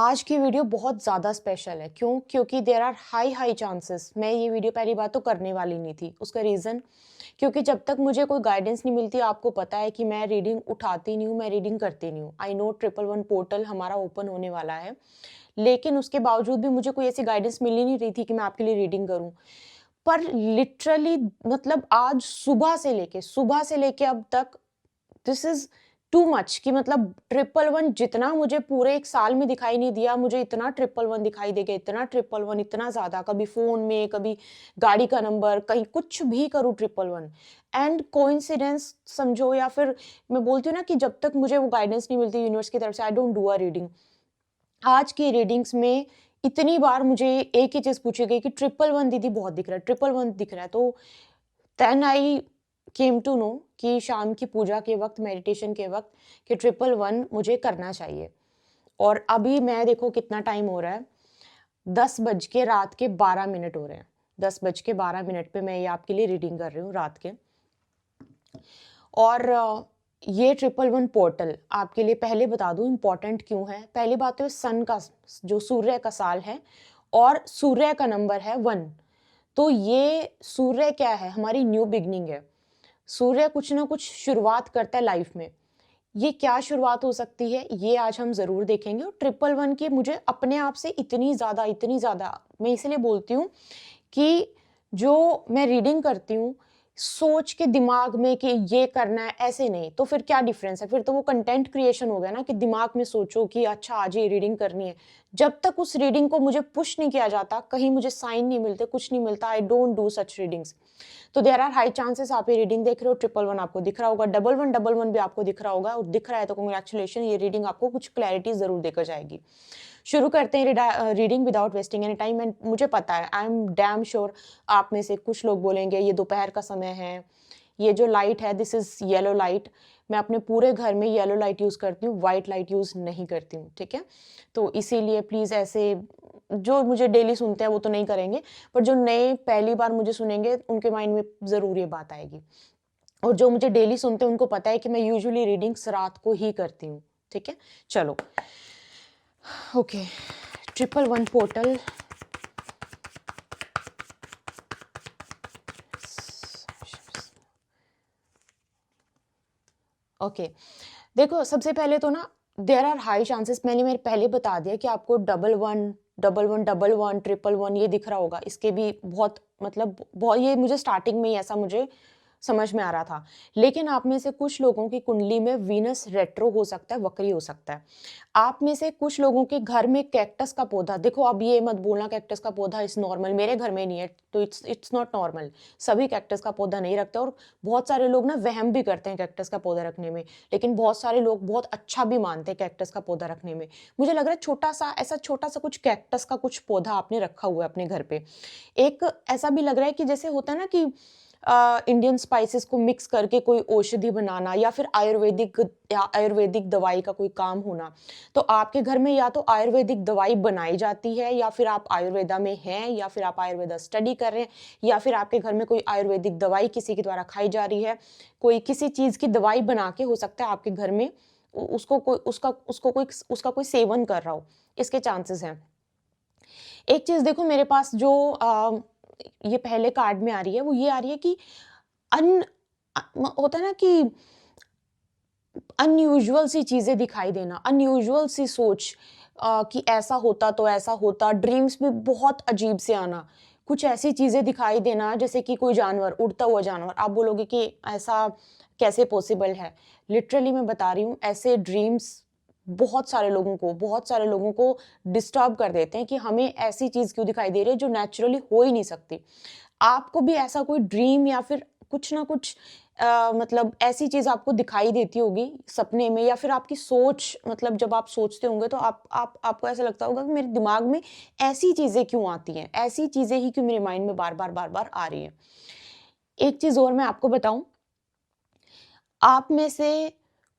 आज की वीडियो बहुत ज़्यादा स्पेशल है। क्यों? क्योंकि देयर आर हाई चांसेस मैं ये वीडियो पहली बात तो करने वाली नहीं थी। उसका रीज़न क्योंकि जब तक मुझे कोई गाइडेंस नहीं मिलती, आपको पता है कि मैं रीडिंग उठाती नहीं हूँ, मैं रीडिंग करती नहीं हूँ। आई नो 111 पोर्टल हमारा ओपन होने वाला है, लेकिन उसके बावजूद भी मुझे कोई ऐसी गाइडेंस मिल ही नहीं रही थी कि मैं आपके लिए रीडिंग करूँ। पर लिटरली मतलब आज सुबह से लेके अब तक दिस इज़ टू मच कि मतलब 111 जितना मुझे पूरे 1 साल में दिखाई नहीं दिया, मुझे इतना 111 दिखाई देगा, इतना 111 इतना ज़्यादा, कभी फ़ोन में, कभी गाड़ी का नंबर, कहीं कुछ भी करूँ 111 एंड कोइंसिडेंस समझो या फिर मैं बोलती हूँ ना कि जब तक मुझे वो गाइडेंस नहीं मिलती यूनिवर्स की तरफ से I don't do a reading. आज की रीडिंग्स में इतनी बार मुझे एक ही चीज़ पूछी गई कि 111 दीदी बहुत दिख रहा है, 111 दिख रहा है। तो then I came to know कि शाम की पूजा के वक़्त, मेडिटेशन के वक़्त कि 111 मुझे करना चाहिए। और अभी मैं देखो कितना टाइम हो रहा है, 10 बज के रात के 12 मिनट हो रहे हैं। 10 बज के 12 मिनट पे मैं ये आपके लिए रीडिंग कर रही हूँ रात के। और ये 111 पोर्टल आपके लिए पहले बता दूँ इम्पोर्टेंट क्यों है। पहली बात तो सन का जो सूर्य का साल है और सूर्य का नंबर है 1। तो ये सूर्य क्या है? हमारी न्यू बिगिनिंग है। सूर्य कुछ ना कुछ शुरुआत करता है लाइफ में। ये क्या शुरुआत हो सकती है, ये आज हम ज़रूर देखेंगे। और 111 की मुझे अपने आप से इतनी ज़्यादा मैं इसलिए बोलती हूँ कि जो मैं रीडिंग करती हूँ, सोच के दिमाग में कि ये करना है, ऐसे नहीं, तो फिर क्या डिफ़रेंस है? फिर तो वो कंटेंट क्रिएशन हो गया ना कि दिमाग में सोचो कि अच्छा आज ये रीडिंग करनी है। जब तक उस रीडिंग को मुझे पुश नहीं किया जाता, कहीं मुझे साइन नहीं मिलते, कुछ नहीं मिलता, I don't do such readings. तो देयर आर हाई चांसेस आप ये रीडिंग देख रहे हो, 111 आपको दिख रहा होगा, 1111 भी आपको दिख रहा होगा और दिख रहा है तो कांग्रेचुलेशन, ये रीडिंग आपको कुछ क्लैरिटी ज़रूर देकर जाएगी। शुरू करते हैं reading without wasting any time. And मुझे पता है, आई एम डैम श्योर आप में से कुछ लोग बोलेंगे ये दोपहर का समय है, ये जो लाइट है दिस इज़ येलो लाइट। मैं अपने पूरे घर में येलो लाइट यूज़ करती हूँ, व्हाइट लाइट यूज़ नहीं करती हूँ, ठीक है? तो इसीलिए प्लीज़ ऐसे जो मुझे डेली सुनते हैं वो तो नहीं करेंगे, पर जो नए पहली बार मुझे सुनेंगे उनके माइंड में ज़रूर ये बात आएगी। और जो मुझे डेली सुनते हैं उनको पता है कि मैं यूजुअली रीडिंग्स रात को ही करती हूँ, ठीक है? चलो, ओके, 111 पोर्टल। ओके, देखो सबसे पहले तो ना देयर आर हाई चांसेस, मैंने पहले बता दिया कि आपको 111111 111 ये दिख रहा होगा। इसके भी बहुत मतलब बहुत, ये मुझे स्टार्टिंग में ही ऐसा मुझे समझ में आ रहा था। लेकिन आप में से कुछ लोगों की कुंडली में वीनस रेट्रो हो सकता है, वक्री हो सकता है। आप में से कुछ लोगों के घर में कैक्टस का पौधा, देखो अब ये मत बोलना कैक्टस का पौधा इज़ नॉर्मल, मेरे घर में नहीं है तो इट्स नॉट नॉर्मल। सभी कैक्टस का पौधा नहीं रखते और बहुत सारे लोग ना वहम भी करते हैं कैक्टस का पौधा रखने में। लेकिन बहुत सारे लोग बहुत अच्छा भी मानते हैं कैक्टस का पौधा रखने में। मुझे लग रहा है छोटा-सा कुछ कैक्टस का कुछ पौधा आपने रखा हुआ है अपने घर पे। एक ऐसा भी लग रहा है कि जैसे होता है ना कि इंडियन स्पाइसेस को मिक्स करके कोई औषधि बनाना या फिर आयुर्वेदिक दवाई का कोई काम होना। तो आपके घर में या तो आयुर्वेदिक दवाई बनाई जाती है या फिर आप आयुर्वेदा में हैं या फिर आप आयुर्वेदा स्टडी कर रहे हैं या फिर आपके घर में कोई आयुर्वेदिक दवाई किसी के द्वारा खाई जा रही है। कोई किसी चीज़ की दवाई बना के हो सकता है आपके घर में उ उसका कोई सेवन कर रहा हो, इसके चांसेस हैं। एक चीज़ देखो मेरे पास जो ये पहले कार्ड में आ रही है, वो ये आ रही है कि अन होता है ना कि अनयूजुअल सी चीज़ें दिखाई देना, अनयूजुअल सी सोच, कि ऐसा होता तो ऐसा होता, ड्रीम्स में बहुत अजीब से आना, कुछ ऐसी चीज़ें दिखाई देना जैसे कि कोई जानवर, उड़ता हुआ जानवर। आप बोलोगे कि ऐसा कैसे पॉसिबल है? लिटरली मैं बता रही हूँ, ऐसे ड्रीम्स बहुत सारे लोगों को डिस्टर्ब कर देते हैं कि हमें ऐसी चीज़ क्यों दिखाई दे रही है जो नेचुरली हो ही नहीं सकती। आपको भी ऐसा कोई ड्रीम या फिर कुछ ना कुछ मतलब ऐसी चीज़ आपको दिखाई देती होगी सपने में या फिर आपकी सोच, मतलब जब आप सोचते होंगे तो आपको ऐसा लगता होगा कि मेरे दिमाग में ऐसी चीज़ें क्यों आती हैं? ऐसी चीज़ें ही क्यों मेरे माइंड में बार-बार आ रही हैं? एक चीज़ और मैं आपको बताऊँ, आप में से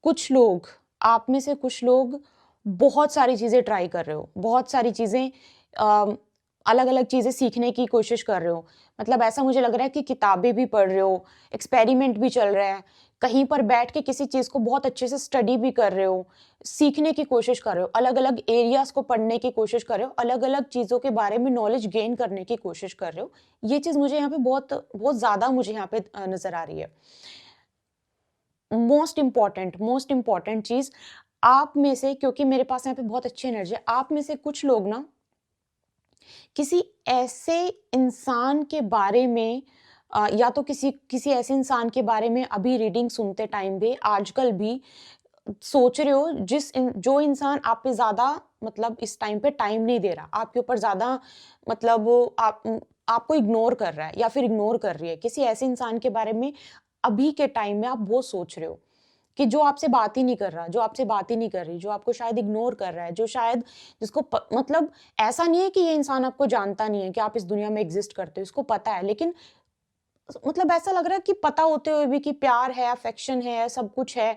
कुछ लोग आप में से कुछ लोग बहुत सारी चीज़ें ट्राई कर रहे हो। बहुत सारी चीज़ें अ अलग अलग चीज़ें सीखने की कोशिश कर रहे हो, मतलब ऐसा मुझे लग रहा है कि किताबें भी पढ़ रहे हो, एक्सपेरिमेंट भी चल रहा है, कहीं पर बैठ के किसी चीज़ को बहुत अच्छे से स्टडी भी कर रहे हो, सीखने की कोशिश कर रहे हो, अलग अलग एरियाज़ को पढ़ने की कोशिश कर रहे हो, अलग अलग चीज़ों के बारे में नॉलेज गेन करने की कोशिश कर रहे हो। ये चीज़ मुझे यहाँ पे बहुत बहुत ज़्यादा मुझे यहाँ पे नज़र आ रही है। मोस्ट इम्पॉर्टेंट चीज़, आप में से, क्योंकि मेरे पास यहाँ पे बहुत अच्छी एनर्जी है, आप में से कुछ लोग ना किसी ऐसे इंसान के बारे में या तो किसी किसी ऐसे इंसान के बारे में अभी रीडिंग सुनते टाइम भी आजकल भी सोच रहे हो, जो इंसान आप पे ज़्यादा, मतलब इस टाइम पे टाइम नहीं दे रहा, आपके ऊपर ज़्यादा, मतलब आपको इग्नोर कर रहा है या फिर इग्नोर कर रही है। किसी ऐसे इंसान के बारे में अभी के टाइम में आप वो सोच रहे हो कि जो आपसे बात ही नहीं कर रहा, जो आपसे बात ही नहीं कर रही, जो आपको शायद इग्नोर कर रहा है, जो शायद मतलब ऐसा नहीं है कि ये इंसान आपको जानता नहीं है कि आप इस दुनिया में एग्ज़िस्ट करते हो, इसको पता है, लेकिन मतलब ऐसा लग रहा है कि पता होते हुए भी कि प्यार है, अफेक्शन है, सब कुछ है,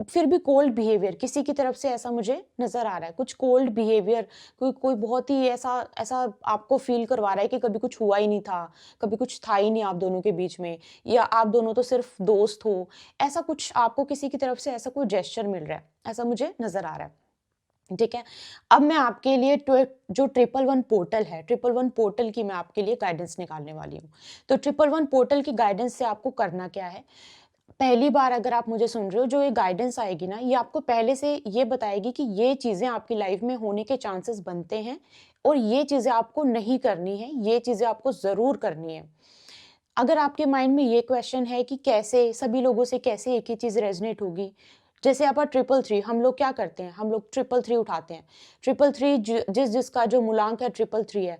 फिर भी कोल्ड बिहेवियर किसी की तरफ से ऐसा मुझे नज़र आ रहा है। कुछ कोल्ड बिहेवियर, कोई कोई बहुत ही ऐसा ऐसा आपको फ़ील करवा रहा है कि कभी कुछ हुआ ही नहीं था, कभी कुछ था ही नहीं आप दोनों के बीच में, या आप दोनों तो सिर्फ़ दोस्त हो। ऐसा कुछ आपको किसी की तरफ से ऐसा कोई जेस्चर मिल रहा है, ऐसा मुझे नज़र आ रहा है। ठीक है? अब मैं आपके लिए जो 111 पोर्टल है, 111 पोर्टल की मैं आपके लिए गाइडेंस निकालने वाली हूँ। तो 111 पोर्टल की गाइडेंस से आपको करना क्या है? पहली बार अगर आप मुझे सुन रहे हो, जो ये गाइडेंस आएगी ना, ये आपको पहले से ये बताएगी कि ये चीज़ें आपकी लाइफ में होने के चांसेस बनते हैं और ये चीज़ें आपको नहीं करनी है, ये चीज़ें आपको ज़रूर करनी है। अगर आपके माइंड में ये क्वेश्चन है कि कैसे सभी लोगों से कैसे एक ही चीज़ रेज़ोनेट होगी? जैसे आपका 333, हम लोग क्या करते हैं? हम लोग 333 उठाते हैं। 333 जिसका जो मूलांक है 333 है।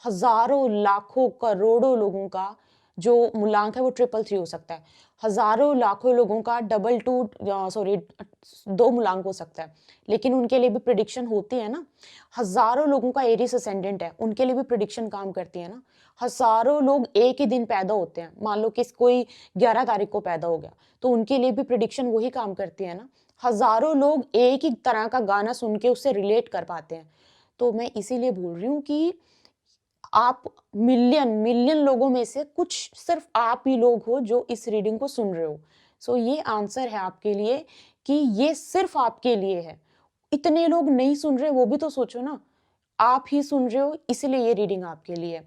हज़ारों, लाखों, करोड़ों लोगों का जो मूलांक है वो 333 हो सकता है। हज़ारों, लाखों लोगों का 2 मूलांक हो सकता है। लेकिन उनके लिए भी प्रेडिक्शन होती है ना। हज़ारों लोगों का एरीज असेंडेंट है, उनके लिए भी प्रेडिक्शन काम करती है ना। हज़ारों लोग एक ही दिन पैदा होते हैं, मान लो कोई 11 तारीख को पैदा हो गया, तो उनके लिए भी प्रेडिक्शन वही काम करती है ना। हज़ारों लोग एक ही तरह का गाना सुन के उससे रिलेट कर पाते हैं। तो मैं इसीलिए बोल रही हूँ कि आप मिलियन मिलियन लोगों में से कुछ सिर्फ आप ही लोग हो जो इस रीडिंग को सुन रहे हो। सो ये आंसर है आपके लिए कि ये सिर्फ आपके लिए है। इतने लोग नहीं सुन रहे, वो भी तो सोचो ना। आप ही सुन रहे हो, इसलिए ये रीडिंग आपके लिए है।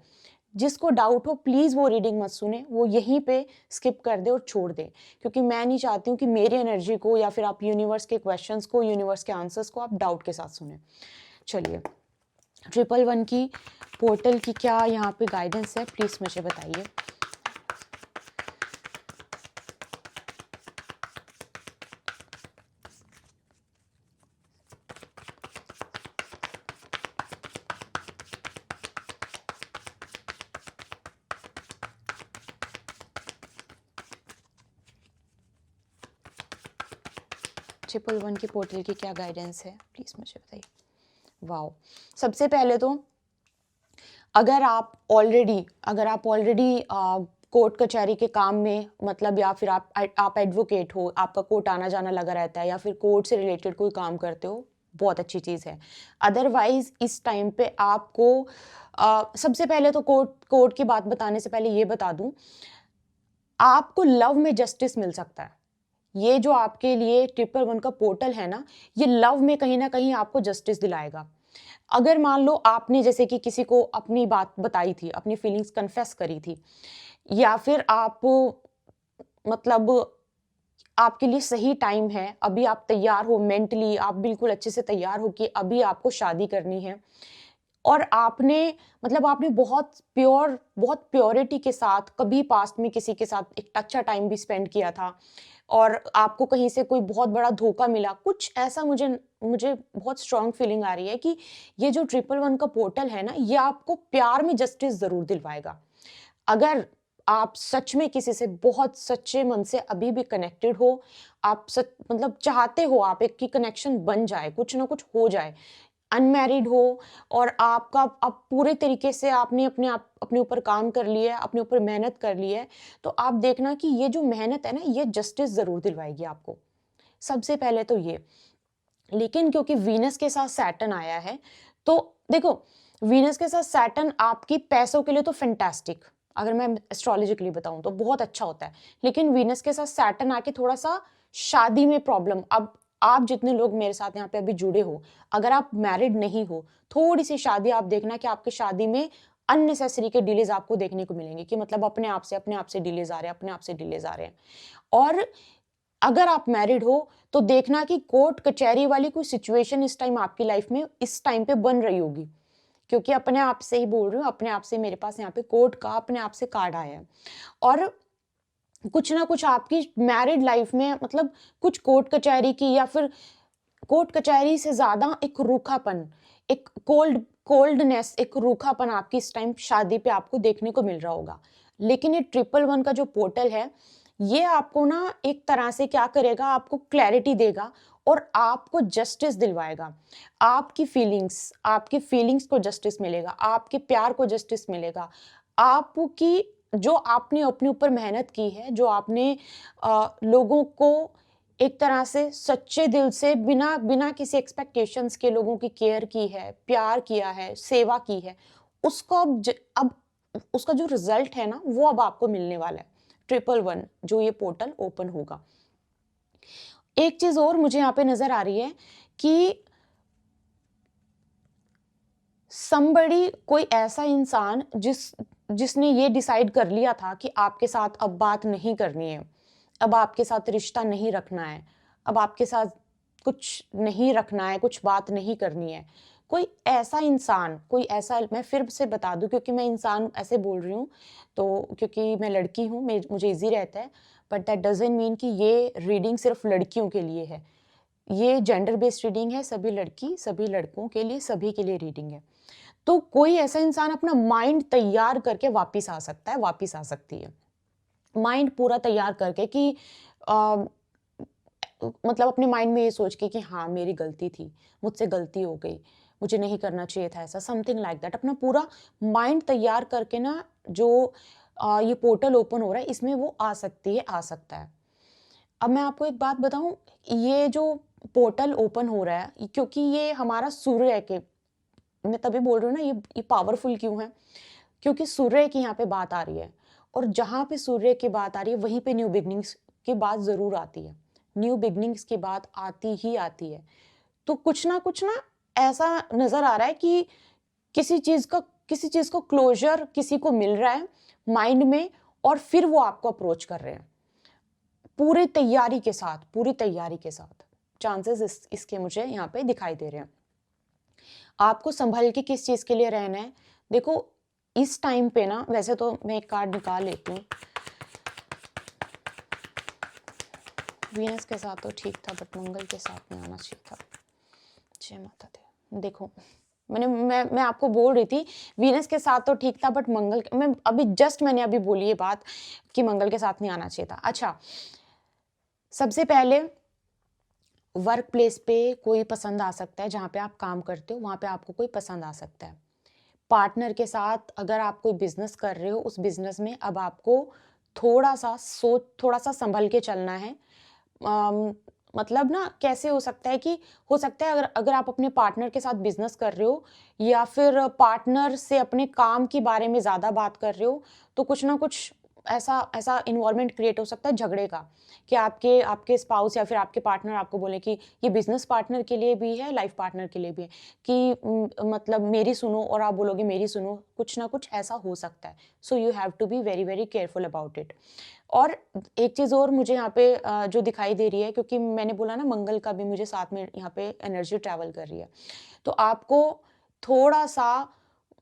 जिसको डाउट हो प्लीज़ वो रीडिंग मत सुने, वो यहीं पे स्किप कर दे और छोड़ दे, क्योंकि मैं नहीं चाहती हूँ कि मेरी एनर्जी को या फिर आप यूनिवर्स के क्वेश्चंस को, यूनिवर्स के आंसर्स को आप डाउट के साथ सुने। चलिए, 111 की पोर्टल की क्या यहाँ पे गाइडेंस है, प्लीज़ मुझे बताइए। ट्रिपल वन की पोर्टल की क्या गाइडेंस है, प्लीज़ मुझे बताइए। वाओ, सबसे पहले तो अगर आप ऑलरेडी कोर्ट कचहरी के काम में, मतलब या फिर आप एडवोकेट हो, आपका कोर्ट आना जाना लगा रहता है, या फिर कोर्ट से रिलेटेड कोई काम करते हो, बहुत अच्छी चीज़ है। अदरवाइज इस टाइम पे आपको सबसे पहले तो कोर्ट की बात बताने से पहले ये बता दूं, आपको लव में जस्टिस मिल सकता है। ये जो आपके लिए 111 का पोर्टल है ना, ये लव में कहीं ना कहीं आपको जस्टिस दिलाएगा। अगर मान लो आपने जैसे कि किसी को अपनी बात बताई थी, अपनी फीलिंग्स कन्फेस करी थी, या फिर आप, मतलब आपके लिए सही टाइम है, अभी आप तैयार हो, मेंटली आप बिल्कुल अच्छे से तैयार हो कि अभी आपको शादी करनी है, और आपने बहुत प्योरिटी के साथ कभी पास्ट में किसी के साथ एक अच्छा टाइम भी स्पेंड किया था, और आपको कहीं से कोई बहुत बड़ा धोखा मिला, कुछ ऐसा मुझे मुझे बहुत स्ट्रांग फीलिंग आ रही है कि ये जो 111 का पोर्टल है ना, ये आपको प्यार में जस्टिस ज़रूर दिलवाएगा। अगर आप सच में किसी से बहुत सच्चे मन से अभी भी कनेक्टेड हो, आप चाहते हो आप एक की कनेक्शन बन जाए, कुछ ना कुछ हो जाए, अनमैरिड हो, और आपका आप पूरे तरीके से आपने अपने ऊपर काम कर लिया है, अपने ऊपर मेहनत कर ली है, तो आप देखना कि ये जो मेहनत है ना, ये जस्टिस ज़रूर दिलवाएगी आपको। सबसे पहले तो ये। लेकिन क्योंकि वीनस के साथ सैटर्न आया है, तो देखो, वीनस के साथ सैटर्न आपकी पैसों के लिए तो फैंटास्टिक, अगर मैं एस्ट्रोलॉजिकली बताऊं तो बहुत अच्छा होता है, लेकिन वीनस के साथ सैटर्न आके थोड़ा सा शादी में प्रॉब्लम। अब आप जितने लोग मेरे साथ यहाँ पे अभी जुड़े हो, अगर आप मैरिड नहीं हो, थोड़ी सी शादी आप देखना कि आपकी शादी में अननेसेसरी के डिलेज आपको देखने को मिलेंगे, कि मतलब अपने आप से डिलेज आ रहे हैं, अपने आप से डिलेज आ रहे हैं। और अगर आप मैरिड हो तो देखना कि कोर्ट कचहरी वाली कोई सिचुएशन इस टाइम आपकी लाइफ में इस टाइम पे बन रही होगी, क्योंकि अपने आप से ही बोल रही हूँ, अपने आप से मेरे पास यहाँ पे कोर्ट का अपने आप से कार्ड आया है। और कुछ ना कुछ आपकी मैरिड लाइफ में, मतलब कुछ कोर्ट कचहरी की, या फिर कोर्ट कचहरी से ज्यादा एक रूखापन, एक कोल्डनेस, एक रूखापन आपकी इस टाइम शादी पे आपको देखने को मिल रहा होगा। लेकिन ये 111 का जो पोर्टल है, ये आपको ना एक तरह से क्या करेगा, आपको क्लैरिटी देगा और आपको जस्टिस दिलवाएगा। आपकी फीलिंग्स को जस्टिस मिलेगा, आपके प्यार को जस्टिस मिलेगा, आपकी जो आपने अपने ऊपर मेहनत की है, जो आपने लोगों को एक तरह से सच्चे दिल से बिना बिना किसी एक्सपेक्टेशंस के लोगों की केयर की है, प्यार किया है, सेवा की है, उसको अब उसका जो रिजल्ट है ना, वो अब आपको मिलने वाला है 111 जो ये पोर्टल ओपन होगा। एक चीज और मुझे यहाँ पे नजर आ रही है कि somebody, कोई ऐसा इंसान जिसने ये डिसाइड कर लिया था कि आपके साथ अब बात नहीं करनी है, अब आपके साथ रिश्ता नहीं रखना है, अब आपके साथ कुछ नहीं रखना है, कुछ बात नहीं करनी है। कोई ऐसा इंसान, कोई ऐसा, मैं फिर से बता दूं क्योंकि मैं इंसान ऐसे बोल रही हूँ तो क्योंकि मैं लड़की हूँ, मुझे इजी रहता है, बट दैट डजंट मीन कि ये रीडिंग सिर्फ लड़कियों के लिए है। ये जेंडर बेस्ड रीडिंग है, सभी लड़की सभी लड़कों के लिए, सभी के लिए रीडिंग है। तो कोई ऐसा इंसान अपना माइंड तैयार करके वापस आ सकता है, वापस आ सकती है, माइंड पूरा तैयार करके कि मतलब अपने माइंड में ये सोच के कि हाँ मेरी गलती थी, मुझसे गलती हो गई, मुझे नहीं करना चाहिए था ऐसा, समथिंग लाइक दैट। अपना पूरा माइंड तैयार करके ना जो ये पोर्टल ओपन हो रहा है, इसमें वो आ सकती है, आ सकता है। अब मैं आपको एक बात बताऊं, ये जो पोर्टल ओपन हो रहा है, क्योंकि ये हमारा सूर्य के, मैं तभी बोल रही हूँ ना ये पावरफुल क्यों है, क्योंकि सूर्य की यहाँ पे बात आ रही है, और जहाँ पे सूर्य की बात आ रही है वहीं पे न्यू बिगनिंग्स की बात जरूर आती है, न्यू बिगनिंग्स की बात आती ही आती है। तो कुछ ना ऐसा नजर आ रहा है कि किसी चीज को क्लोजर किसी को मिल रहा है माइंड में, और फिर वो आपको अप्रोच कर रहे हैं पूरी तैयारी के साथ, पूरी तैयारी के साथ। चांसेस इसके मुझे यहाँ पे दिखाई दे रहे हैं। आपको संभल के किस चीज के लिए रहना है, देखो इस टाइम पे ना, वैसे तो मैं एक कार्ड निकाल लेती हूँ। वीनस के साथ तो ठीक था, बट मंगल के साथ नहीं आना चाहिए था। जय माता दी। देखो मैं आपको बोल रही थी वीनस के साथ तो ठीक था, बट मंगल, मैं अभी जस्ट मैंने अभी बोली ये बात कि मंगल के साथ नहीं आना चाहिए था। अच्छा, सबसे पहले वर्क प्लेस पे कोई पसंद आ सकता है, जहाँ पे आप काम करते हो वहाँ पे आपको कोई पसंद आ सकता है। पार्टनर के साथ अगर आप कोई बिजनेस कर रहे हो, उस बिजनेस में अब आपको थोड़ा सा संभल के चलना है। मतलब ना कैसे हो सकता है कि, हो सकता है अगर आप अपने पार्टनर के साथ बिजनेस कर रहे हो, या फिर पार्टनर से अपने काम के बारे में ज़्यादा बात कर रहे हो, तो कुछ ना कुछ ऐसा ऐसा इन्वायरमेंट क्रिएट हो सकता है झगड़े का, कि आपके आपके स्पाउस या फिर आपके पार्टनर आपको बोले कि ये बिजनेस पार्टनर के लिए भी है, लाइफ पार्टनर के लिए भी है, कि मतलब मेरी सुनो, और आप बोलोगे मेरी सुनो, कुछ ना कुछ ऐसा हो सकता है। So you have to be very very careful about it. और एक चीज़ और मुझे यहाँ पे जो दिखाई दे रही है, क्योंकि मैंने बोला ना मंगल का भी मुझे साथ में यहाँ पे एनर्जी ट्रैवल कर रही है, तो आपको थोड़ा सा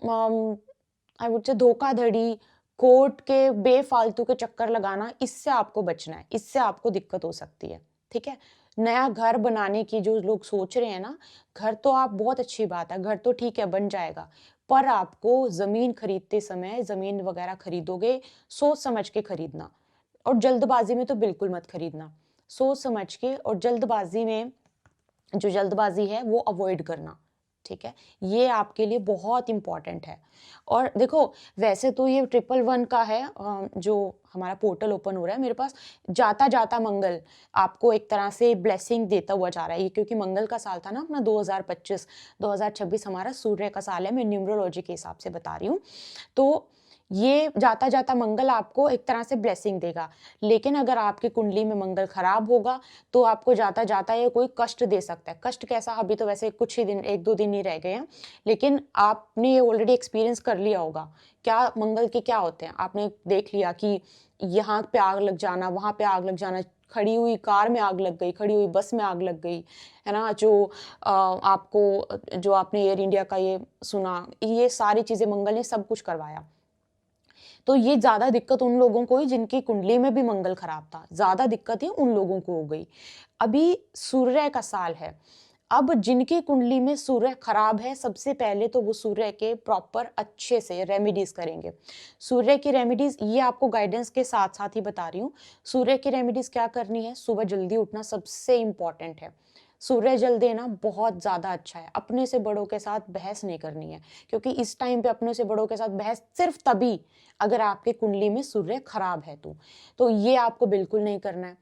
आई वुड से धोखाधड़ी, कोर्ट के बेफालतू के चक्कर लगाना, इससे आपको बचना है, इससे आपको दिक्कत हो सकती है। ठीक है, नया घर बनाने की जो लोग सोच रहे हैं ना, घर तो आप बहुत अच्छी बात है, घर तो ठीक है बन जाएगा, पर आपको जमीन खरीदते समय, जमीन वगैरह खरीदोगे, सोच समझ के खरीदना, और जल्दबाजी में तो बिल्कुल मत खरीदना। सोच समझ के, और जल्दबाजी में, जो जल्दबाजी है वो अवॉइड करना। ठीक है, ये आपके लिए बहुत इम्पॉर्टेंट है। और देखो, वैसे तो ये 111 का है, जो हमारा पोर्टल ओपन हो रहा है मेरे पास, जाता जाता मंगल आपको एक तरह से ब्लेसिंग देता हुआ जा रहा है। ये क्योंकि मंगल का साल था ना अपना 2025, 2026 हमारा सूर्य का साल है, मैं न्यूमरोलॉजी के हिसाब से बता रही हूँ। तो ये जाता जाता मंगल आपको एक तरह से ब्लेसिंग देगा। लेकिन अगर आपकी कुंडली में मंगल खराब होगा तो आपको जाता जाता ये कोई कष्ट दे सकता है। कष्ट कैसा, अभी तो वैसे कुछ ही दिन, 1-2 दिन ही रह गए हैं, लेकिन आपने ये ऑलरेडी एक्सपीरियंस कर लिया होगा। क्या मंगल के क्या होते हैं, आपने देख लिया कि यहाँ पे आग लग जाना, वहाँ पे आग लग जाना, खड़ी हुई कार में आग लग गई, खड़ी हुई बस में आग लग गई, है ना? जो आपने एयर इंडिया का ये सुना, ये सारी चीज़ें मंगल ने सब कुछ करवाया। तो ये ज़्यादा दिक्कत उन लोगों को हुई जिनकी कुंडली में भी मंगल खराब था, ज़्यादा दिक्कत ही उन लोगों को हो गई। अभी सूर्य का साल है, अब जिनकी कुंडली में सूर्य खराब है, सबसे पहले तो वो सूर्य के प्रॉपर अच्छे से रेमेडीज करेंगे। सूर्य की रेमेडीज ये आपको गाइडेंस के साथ साथ ही बता रही हूँ। सूर्य की रेमेडीज क्या करनी है, सुबह जल्दी उठना सबसे इम्पॉर्टेंट है। सूर्य जल देना बहुत ज़्यादा अच्छा है। अपने से बड़ों के साथ बहस नहीं करनी है, क्योंकि इस टाइम पे अपने से बड़ों के साथ बहस सिर्फ तभी अगर आपके कुंडली में सूर्य खराब है तो ये आपको बिल्कुल नहीं करना है।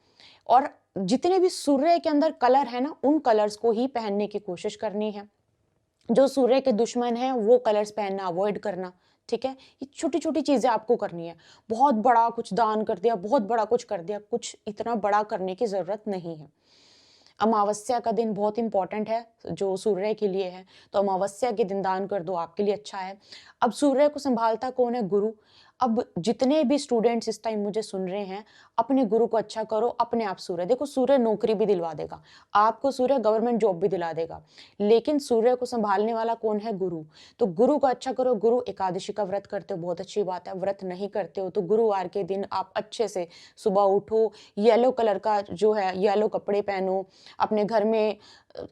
और जितने भी सूर्य के अंदर कलर है ना, उन कलर्स को ही पहनने की कोशिश करनी है। जो सूर्य के दुश्मन हैं वो कलर्स पहनना अवॉइड करना, ठीक है? ये छोटी छोटी चीजें आपको करनी है। बहुत बड़ा कुछ दान कर दिया, बहुत बड़ा कुछ कर दिया, कुछ इतना बड़ा करने की जरूरत नहीं है। अमावस्या का दिन बहुत इंपॉर्टेंट है जो सूर्य के लिए है, तो अमावस्या के दिन दान कर दो, आपके लिए अच्छा है। अब सूर्य को संभालता कौन है? गुरु। अब जितने भी स्टूडेंट्स इस टाइम मुझे सुन रहे हैं, अपने गुरु को अच्छा करो, अपने आप सूर्य देखो, सूर्य नौकरी भी दिलवा देगा आपको, सूर्य गवर्नमेंट जॉब भी दिला देगा, लेकिन सूर्य को संभालने वाला कौन है? गुरु। तो गुरु को अच्छा करो। गुरु एकादशी का व्रत करते हो, बहुत अच्छी बात है। व्रत नहीं करते हो तो गुरुवार के दिन आप अच्छे से सुबह उठो, येलो कलर का जो है येलो कपड़े पहनो, अपने घर में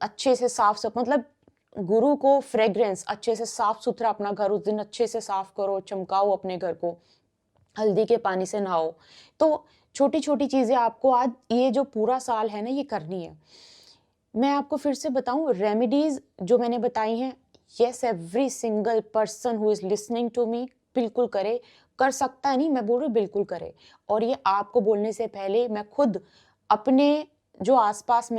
अच्छे से मतलब गुरु को फ्रेग्रेंस अच्छे से साफ सुथरा, अपना घर उस दिन अच्छे से साफ करो, चमकाओ अपने घर को, हल्दी के पानी से नहाओ। तो छोटी छोटी चीजें आपको आज ये जो पूरा साल है ना ये करनी है। मैं आपको फिर से बताऊं, रेमेडीज जो मैंने बताई हैं, yes, every single person who is listening to me बिल्कुल करे। कर सकता है नहीं, मैं बोल रही हूँ बिल्कुल करे। और ये आपको बोलने से पहले मैं खुद अपने जो आसपास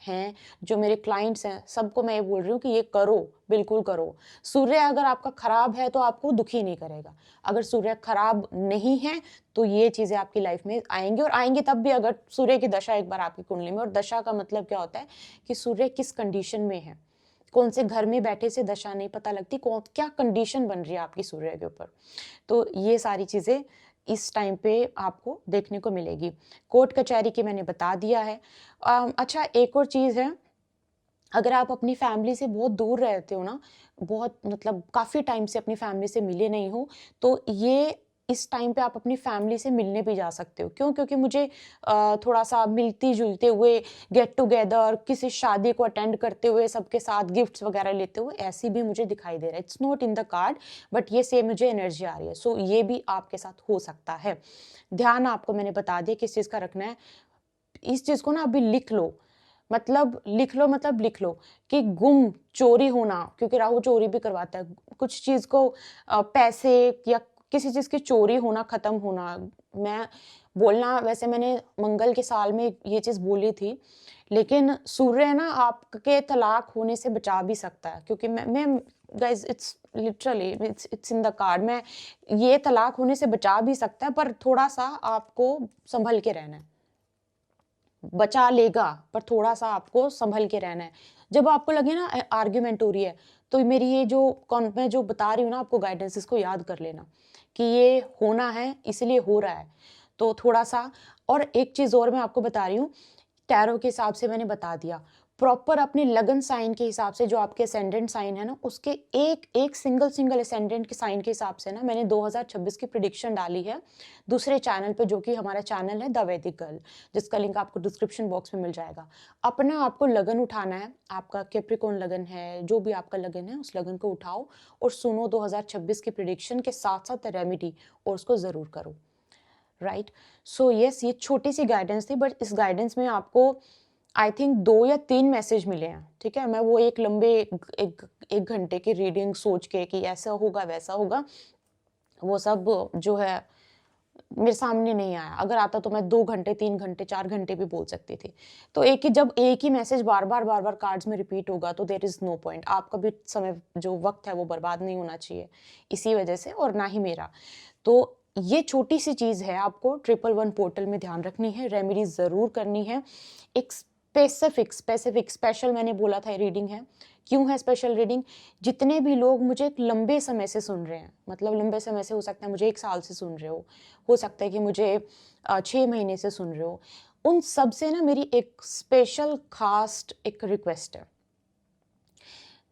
हैं, जो मेरे क्लाइंट्स हैं, सबको मैं ये बोल रही हूँ कि ये करो, बिल्कुल करो। सूर्य अगर आपका खराब है तो आपको दुखी नहीं करेगा। अगर सूर्य खराब नहीं है तो ये चीजें आपकी लाइफ में आएंगी, और आएंगी तब भी अगर सूर्य की दशा एक बार आपकी कुंडली में, और दशा का मतलब क्या होता है कि सूर्य किस कंडीशन में है, कौन से घर में बैठे से दशा नहीं पता लगती, कौन क्या कंडीशन बन रही है आपकी सूर्य के ऊपर। तो ये सारी चीजें इस टाइम पे आपको देखने को मिलेगी। कोर्ट कचहरी की मैंने बता दिया है। अच्छा, एक और चीज़ है, अगर आप अपनी फैमिली से बहुत दूर रहते हो ना, बहुत मतलब काफ़ी टाइम से अपनी फैमिली से मिले नहीं हो, तो ये इस टाइम पे आप अपनी फैमिली से मिलने भी जा सकते हो। क्यों? क्योंकि मुझे थोड़ा सा मिलती जुलते हुए, गेट टुगेदर, किसी शादी को अटेंड करते हुए, सबके साथ गिफ्ट्स वगैरह लेते हुए, ऐसी भी मुझे दिखाई दे रहा है। It's not in the card, but ये सेम मुझे एनर्जी आ रही है। सो ये भी आपके साथ हो सकता है। ध्यान आपको मैंने बता दिया किस चीज़ का रखना है। इस चीज़ को ना अभी लिख लो, मतलब लिख लो कि गुम, चोरी होना, क्योंकि राहु चोरी भी करवाता है। कुछ चीज़ को पैसे या किसी चीज़ की चोरी होना, खत्म होना। मैं बोलना, वैसे मैंने मंगल के साल में ये चीज़ बोली थी, लेकिन सूर्य ना आपके तलाक होने से बचा भी सकता है, क्योंकि मैं guys, it's literally it's in the card. मैं ये तलाक होने से बचा भी सकता है, पर थोड़ा सा आपको संभल के रहना है। बचा लेगा, पर थोड़ा सा आपको संभल के रहना है। जब आपको लगे ना आर्ग्यूमेंट हो रही है, तो मेरी ये जो मैं जो बता रही हूँ ना आपको गाइडेंस, इसको याद कर लेना कि ये होना है, इसलिए हो रहा है। तो थोड़ा सा, और एक चीज और मैं आपको बता रही हूँ, टैरो के हिसाब से मैंने बता दिया, प्रॉपर अपने लगन साइन के हिसाब से, जो आपके असेंडेंट साइन है ना, उसके एक एक सिंगल असेंडेंट के साइन के हिसाब से ना मैंने 2026 की प्रिडिक्शन डाली है दूसरे चैनल पे, जो कि हमारा चैनल है द वैदिक गर्ल, जिसका लिंक आपको डिस्क्रिप्शन बॉक्स में मिल जाएगा। अपना आपको लगन उठाना है, आपका कैप्रिकॉर्न लगन है, जो भी आपका लगन है, उस लगन को उठाओ और सुनो 2026 की प्रिडिक्शन के साथ साथ रेमेडी, और उसको ज़रूर करो। राइट, सो यस, ये छोटी सी गाइडेंस थी, बट इस गाइडेंस में आपको आई थिंक 2 या 3 मैसेज मिले हैं, ठीक है? मैं वो एक लंबे एक घंटे की रीडिंग सोच के कि ऐसा होगा, वैसा होगा, वो सब जो है मेरे सामने नहीं आया। अगर आता तो मैं 2 घंटे, 3 घंटे, 4 घंटे भी बोल सकती थी। तो जब एक ही मैसेज बार-बार कार्ड्स में रिपीट होगा तो देयर इज़ नो पॉइंट। आपका भी समय जो वक़्त है वो बर्बाद नहीं होना चाहिए इसी वजह से, और ना ही मेरा। तो ये छोटी-सी चीज़ है, आपको 111 पोर्टल में ध्यान रखनी है, रेमेडी ज़रूर करनी है। एक स्पेशल मैंने बोला था रीडिंग है। क्यों है स्पेशल रीडिंग? जितने भी लोग मुझे एक लंबे समय से सुन रहे हैं, मतलब लंबे समय से हो सकता है मुझे 1 साल से सुन रहे हो सकता है कि मुझे 6 महीने से सुन रहे हो, उन सब से ना मेरी एक स्पेशल ख़ास एक रिक्वेस्ट है।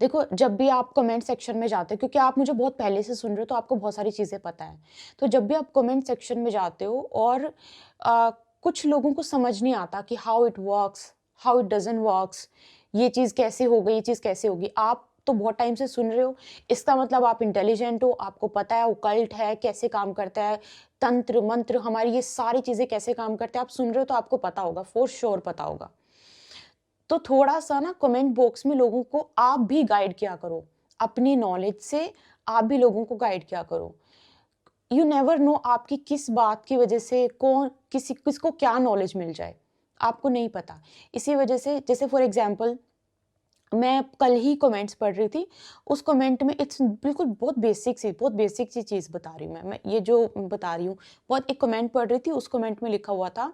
देखो, जब भी आप कमेंट सेक्शन में जाते हो, क्योंकि आप मुझे बहुत पहले से सुन रहे हो तो आपको बहुत सारी चीज़ें पता है। तो जब भी आप कमेंट सेक्शन में जाते हो और कुछ लोगों को समझ नहीं आता कि how it works, how it doesn't works, ये चीज़ कैसे हो गई, ये चीज़ कैसे होगी। आप तो बहुत टाइम से सुन रहे हो, इसका मतलब आप इंटेलिजेंट हो, आपको पता है ओकल्ट है, कैसे काम करता है, तंत्र, मंत्र, हमारी ये सारी चीज़ें कैसे काम करते हैं, आप सुन रहे हो तो आपको पता होगा, फॉर श्योर पता होगा। तो थोड़ा-सा ना कमेंट बॉक्स में लोगों को आप भी गाइड किया करो। अपनी नॉलेज से आप भी लोगों को गाइड किया करो। यू नेवर नो आपकी किस बात की वजह से कौन किसको क्या नॉलेज मिल जाए, आपको नहीं पता। इसी वजह से जैसे फॉर एग्ज़ाम्पल मैं कल ही कमेंट्स पढ़ रही थी, उस कमेंट में इट्स बिल्कुल बहुत बेसिक सी चीज़ बता रही हूँ मैं ये जो बता रही हूँ, बहुत एक कमेंट पढ़ रही थी, उस कमेंट में लिखा हुआ था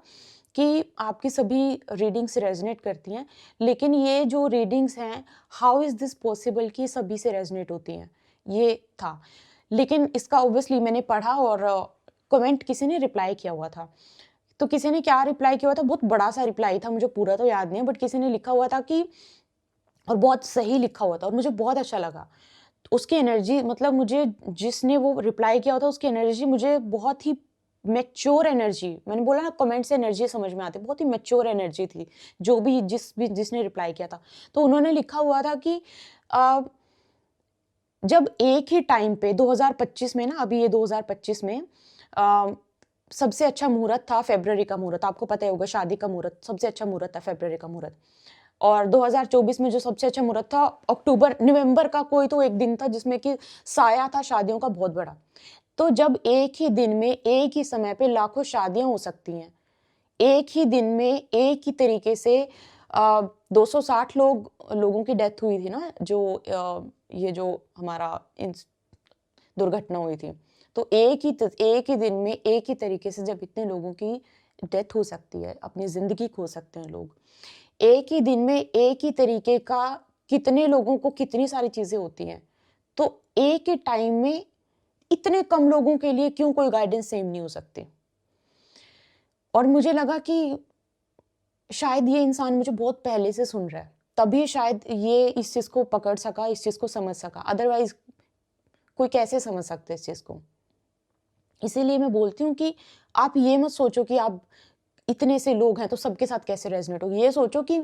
कि आपकी सभी रीडिंग्स रेज़ोनेट करती हैं, लेकिन ये जो रीडिंग्स हैं, हाउ इज़ दिस पॉसिबल कि सभी से रेज़ोनेट होती हैं? ये था। लेकिन इसका ऑब्वियसली मैंने पढ़ा और कमेंट किसी ने रिप्लाई किया हुआ था। तो किसी ने क्या रिप्लाई किया हुआ था, बहुत बड़ा-सा रिप्लाई था, मुझे पूरा तो याद नहीं है, बट किसी ने लिखा हुआ था कि, और बहुत सही लिखा हुआ था और मुझे बहुत अच्छा लगा। तो उसकी एनर्जी, मतलब मुझे जिसने वो रिप्लाई किया हुआ था उसकी एनर्जी मुझे बहुत ही मैच्योर एनर्जी, मैंने बोला ना कमेंट से एनर्जी समझ में आती है, बहुत ही मैच्योर एनर्जी थी, जो भी जिसने रिप्लाई किया था। तो उन्होंने लिखा हुआ था कि अ, जब एक ही टाइम पे 2025 में ना, अभी ये 2025 में अ, सबसे अच्छा मुहूर्त था फ़रवरी का मुहूर्त, आपको पता ही होगा शादी का मुहूर्त, सबसे अच्छा मुहूर्त था फ़रवरी का मुहूर्त। और 2024 में जो सबसे अच्छा मुहूर्त था नवंबर का कोई तो एक दिन था जिसमें कि साया था शादियों का बहुत बड़ा। तो जब एक ही दिन में, एक ही समय पे लाखों शादियाँ हो सकती हैं, एक ही दिन में एक ही तरीके से 260 लोगों की डेथ हुई थी ना, जो ये जो हमारा दुर्घटना हुई थी। तो एक ही दिन में एक ही तरीके से जब इतने लोगों की डेथ हो सकती है, अपनी ज़िंदगी खो सकते हैं लोग। एक ही दिन में एक ही तरीके का कितने लोगों को कितनी सारी चीज़ें होती हैं। तो एक ही टाइम में इतने कम लोगों के लिए क्यों कोई गाइडेंस सेम नहीं हो सकती? और मुझे लगा कि शायद ये इंसान मुझे बहुत पहले से सुन रहा है, तभी शायद ये इस चीज़ को पकड़ सका, इस चीज़ को समझ सका। अदरवाइज़ कोई कैसे समझ सकता है इस चीज़ को? इसीलिए मैं बोलती हूँ कि आप ये मत सोचो कि आप इतने से लोग हैं तो सबके साथ कैसे रेज़ोनेट होगी। ये सोचो कि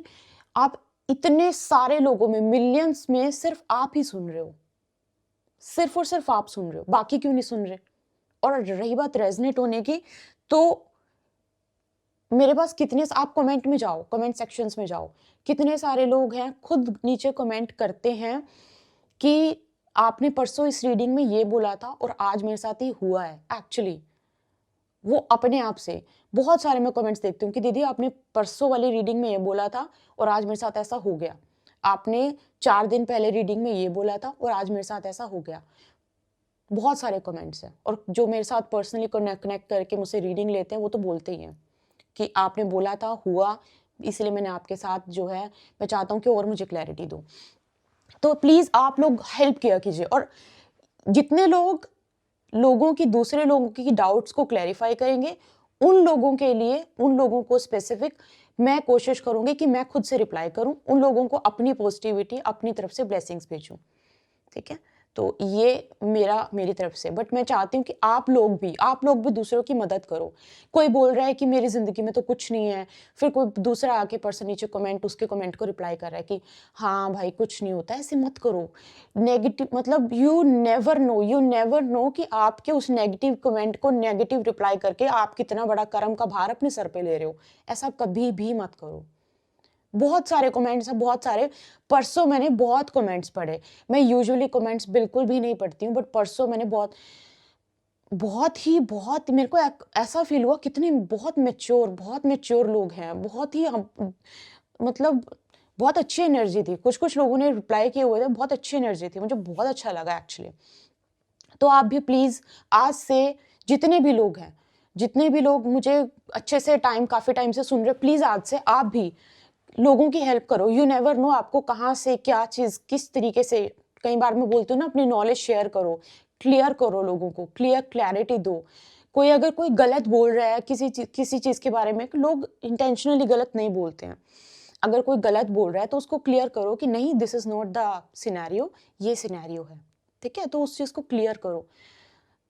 आप इतने सारे लोगों में, मिलियंस में सिर्फ़ आप ही सुन रहे हो। सिर्फ़ और सिर्फ़ आप सुन रहे हो, बाकी क्यों नहीं सुन रहे? और रही बात रेज़ोनेट होने की, तो मेरे पास कितने आप कमेंट में जाओ, कमेंट सेक्शंस में जाओ, कितने सारे लोग हैं खुद नीचे कमेंट करते हैं कि आपने परसों इस रीडिंग में ये बोला था और आज मेरे साथ ये हुआ है एक्चुअली। वो अपने आप से बहुत सारे मैं कमेंट्स देखती हूँ कि दीदी आपने परसों वाली रीडिंग में ये बोला था और आज मेरे साथ ऐसा हो गया। आपने 4 दिन पहले रीडिंग में ये बोला था और आज मेरे साथ ऐसा हो गया। बहुत सारे कमेंट्स हैं, और जो मेरे साथ पर्सनली कनेक्ट करके मुझसे रीडिंग लेते हैं वो तो बोलते ही हैं कि आपने बोला था, हुआ, इसलिए मैंने आपके साथ जो है, मैं चाहता हूँ कि और मुझे क्लैरिटी दो। तो प्लीज़ आप लोग हेल्प किया कीजिए, और जितने लोग लोगों की दूसरे लोगों की डाउट्स को क्लैरिफाई करेंगे, उन लोगों के लिए, उन लोगों को स्पेसिफिक मैं कोशिश करूँगी कि मैं खुद से रिप्लाई करूँ, उन लोगों को अपनी पॉजिटिविटी, अपनी तरफ से ब्लेसिंग्स भेजूँ। ठीक है? तो ये मेरी तरफ से, बट मैं चाहती हूँ कि आप लोग भी दूसरों की मदद करो। कोई बोल रहा है कि मेरी ज़िंदगी में तो कुछ नहीं है, फिर कोई दूसरा आके पर्सन नीचे उसके कमेंट को रिप्लाई कर रहा है कि हाँ भाई कुछ नहीं होता है, ऐसे मत करो। नेगेटिव, मतलब यू नेवर नो कि आपके उस नेगेटिव कमेंट को नेगेटिव रिप्लाई करके आप कितना बड़ा कर्म का भार अपने सर पे ले रहे हो। ऐसा कभी भी मत करो। बहुत सारे कमेंट्स हैं, बहुत सारे। परसों मैंने बहुत कमेंट्स पढ़े। मैं यूजुअली कमेंट्स बिल्कुल भी नहीं पढ़ती हूँ, बट परसों मैंने बहुत मेरे को ऐसा फील हुआ, कितने बहुत मैच्योर लोग हैं, बहुत ही मतलब बहुत अच्छी एनर्जी थी। कुछ लोगों ने रिप्लाई किए हुए थे, बहुत अच्छी एनर्जी थी, मुझे बहुत अच्छा लगा एक्चुअली। तो आप भी प्लीज़ आज से जितने भी लोग हैं, जितने भी लोग मुझे अच्छे से काफ़ी टाइम से सुन रहे, प्लीज़ आज से आप भी लोगों की हेल्प करो। यू नेवर नो आपको कहाँ से क्या चीज़ किस तरीके से, कई बार मैं बोलती हूँ ना, अपनी नॉलेज शेयर करो, क्लियर करो लोगों को, क्लैरिटी दो। कोई अगर कोई गलत बोल रहा है किसी चीज़ के बारे में, लोग इंटेंशनली गलत नहीं बोलते हैं। अगर कोई गलत बोल रहा है तो उसको क्लियर करो कि नहीं, this is not the scenario, ये सिनेरियो है, ठीक है? तो उस चीज़ को क्लियर करो।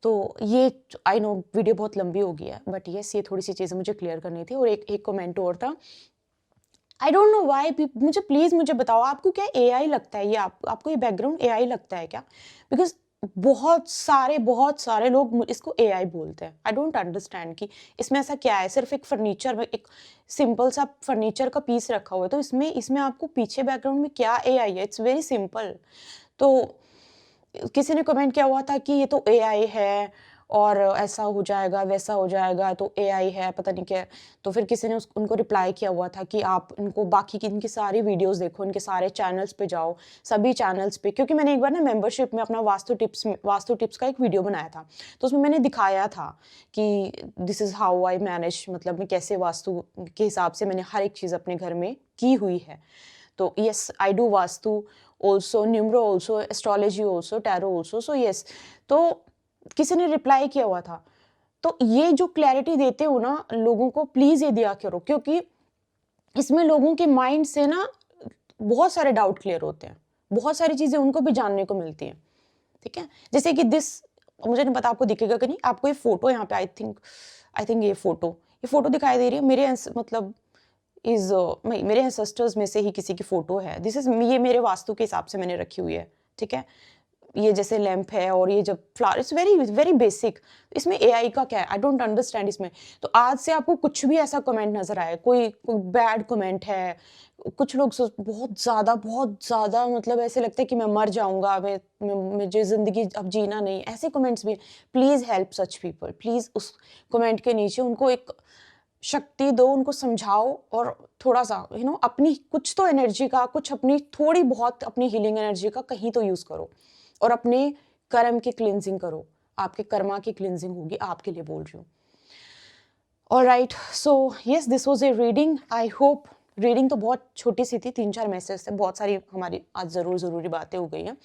तो ये, आई नो वीडियो बहुत लंबी हो गई है, बट येस, ये थोड़ी सी चीज़ें मुझे क्लियर करनी थी। और एक कमेंट और था, आई डोंट नो व्हाई, मुझे प्लीज़ मुझे बताओ, आपको क्या एआई लगता है? ये आपको ये बैकग्राउंड एआई लगता है क्या? बिकॉज़ बहुत सारे लोग इसको एआई बोलते हैं। आई डोंट अंडरस्टैंड कि इसमें ऐसा क्या है? सिर्फ़ एक फर्नीचर में, एक सिंपल सा फर्नीचर का पीस रखा हुआ है, तो इसमें आपको पीछे बैकग्राउंड में क्या एआई है? It's very simple. तो किसी ने कमेंट किया हुआ था कि ये तो एआई है और ऐसा हो जाएगा, वैसा हो जाएगा, तो एआई है, पता नहीं क्या। तो फिर किसी ने उनको रिप्लाई किया हुआ था कि आप इनको बाकी की इनकी सारी वीडियोस देखो, इनके सारे चैनल्स पे जाओ, सभी चैनल्स पे। क्योंकि मैंने एक बार ना मेंबरशिप में अपना वास्तु टिप्स का एक वीडियो बनाया था, तो उसमें मैंने दिखाया था कि this is how I manage, मतलब मैं कैसे वास्तु के हिसाब से मैंने हर एक चीज़ अपने घर में की हुई है। तो yes, I do vastu also, numero also, astrology also, tarot also. So yes, तो किसी ने रिप्लाई किया हुआ था। तो ये जो क्लैरिटी देते हो ना लोगों को, प्लीज़ ये दिया करो, क्योंकि इसमें लोगों के माइंड से ना बहुत सारे डाउट क्लियर होते हैं। बहुत सारी चीज़ें उनको भी जानने को मिलती हैं, ठीक है? जैसे कि मुझे नहीं पता आपको दिखेगा कि नहीं, आपको ये फ़ोटो यहाँ पे आई थिंक ये फ़ोटो दिखाई दे रही है। मतलब मेरे एंसेस्टर्स में से ही किसी की फ़ोटो है। ये मेरे वास्तु के हिसाब से मैंने रखी हुई है, ठीक है? ये जैसे लैंप है और ये जब flower, it's very very basic. इसमें एआई का क्या है? आई डोंट अंडरस्टैंड इसमें। तो आज से आपको कुछ भी ऐसा कमेंट नज़र आए, कोई बैड कमेंट है, कुछ लोग बहुत ज़्यादा मतलब ऐसे लगता है कि मैं मर जाऊँगा, मुझे ज़िंदगी अब जीना नहीं, ऐसे कमेंट्स भी, please help such people. Please उस कमेंट के नीचे उनको एक शक्ति दो, उनको समझाओ और थोड़ा-सा अपनी कुछ तो एनर्जी का, कुछ अपनी थोड़ी बहुत अपनी हीलिंग एनर्जी का कहीं तो यूज़ करो और अपने कर्म की क्लींजिंग करो। आपके कर्मा की क्लींजिंग होगी, आपके लिए बोल रही हूँ। Alright, so yes, this was A reading. I hope, reading तो बहुत छोटी-सी थी, 3-4 मैसेज थे, बहुत सारी हमारी आज ज़रूरी बातें हो गई हैं।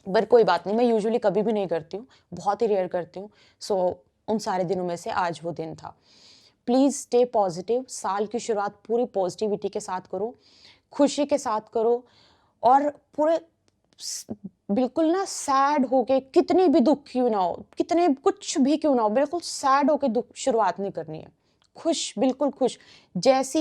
बट कोई बात नहीं, मैं यूजुअली कभी भी नहीं करती हूँ, बहुत ही रेयर करती हूँ। सो उन सारे दिनों में से आज वो दिन था। Please stay positive. साल की शुरुआत पूरी पॉजिटिविटी के साथ करो, खुशी के साथ करो और पूरे बिल्कुल ना सैड होके, कितनी भी दुख क्यों ना हो, कितने कुछ भी क्यों ना हो, बिल्कुल सैड होके शुरुआत नहीं करनी है। खुश, बिल्कुल खुश, जिस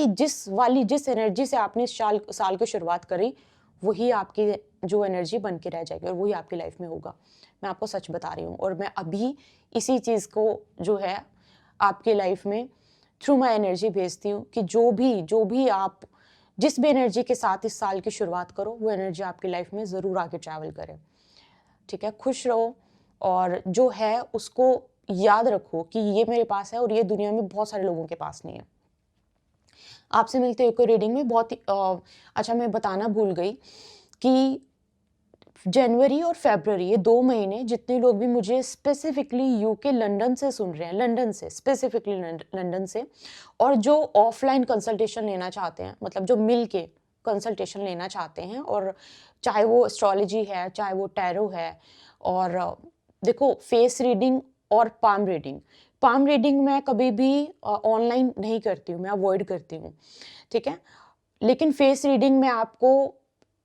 एनर्जी से आपने साल की शुरुआत करी, वही आपकी जो एनर्जी बन के रह जाएगी और वही आपकी लाइफ में होगा। मैं आपको सच बता रही हूँ और मैं अभी इसी चीज़ को जो है आपकी लाइफ में थ्रू माई एनर्जी भेजती हूँ कि जो भी आप जिस भी एनर्जी के साथ इस साल की शुरुआत करो, वो एनर्जी आपकी लाइफ में ज़रूर आगे ट्रैवल करे, ठीक है? खुश रहो और जो है उसको याद रखो कि ये मेरे पास है और ये दुनिया में बहुत सारे लोगों के पास नहीं है। आपसे मिलते हैं कोई रीडिंग में। बहुत ही अच्छा, मैं बताना भूल गई कि जनवरी और फरवरी, ये 2 महीने जितने लोग भी मुझे स्पेसिफिकली यूके लंदन से सुन रहे हैं, लंदन से स्पेसिफिकली, लंदन से, और जो ऑफलाइन कंसल्टेशन लेना चाहते हैं, मतलब जो मिल के कंसल्टेशन लेना चाहते हैं, और चाहे वो एस्ट्रोलॉजी है, चाहे वो टैरो है, और देखो, फेस रीडिंग और पाम रीडिंग मैं कभी भी ऑनलाइन नहीं करती हूँ, मैं अवॉइड करती हूँ, ठीक है? लेकिन फेस रीडिंग में आपको,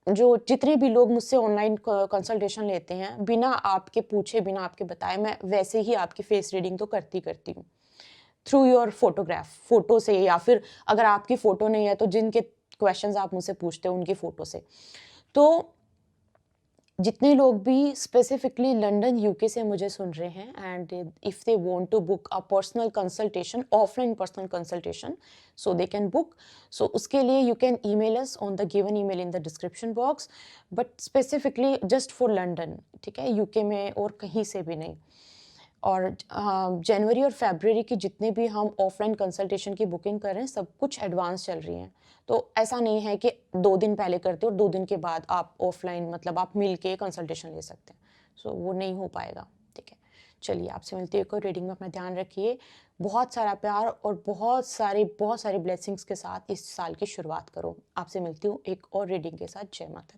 जो जितने भी लोग मुझसे ऑनलाइन कंसल्टेशन लेते हैं, बिना आपके पूछे, बिना आपके बताए, मैं वैसे ही आपकी फेस रीडिंग तो करती हूँ थ्रू योर फोटो से, या फिर अगर आपकी फ़ोटो नहीं है तो जिनके क्वेश्चंस आप मुझसे पूछते हो उनकी फ़ोटो से। तो जितने लोग भी स्पेसिफिकली लंदन यूके से मुझे सुन रहे हैं and if they want to book a personal consultation, offline personal consultation, so they can book. So उसके लिए you can email us on the given email in the description box, but specifically just for London, ठीक है, UK में और कहीं से भी नहीं। और जनवरी और फरवरी की जितने भी हम ऑफलाइन कंसल्टेशन की बुकिंग कर रहे हैं सब कुछ एडवांस चल रही हैं। तो ऐसा नहीं है कि 2 दिन पहले करते हो और 2 दिन के बाद आप ऑफलाइन मतलब आप मिल के कंसल्टेशन ले सकते हैं। सो वो नहीं हो पाएगा, ठीक है। चलिए आपसे मिलती है एक और रीडिंग में, अपना ध्यान रखिए। बहुत सारा प्यार और बहुत सारी ब्लेसिंग्स के साथ इस साल की शुरुआत करो। आपसे मिलती हूँ एक और रीडिंग के साथ। जय माता दी।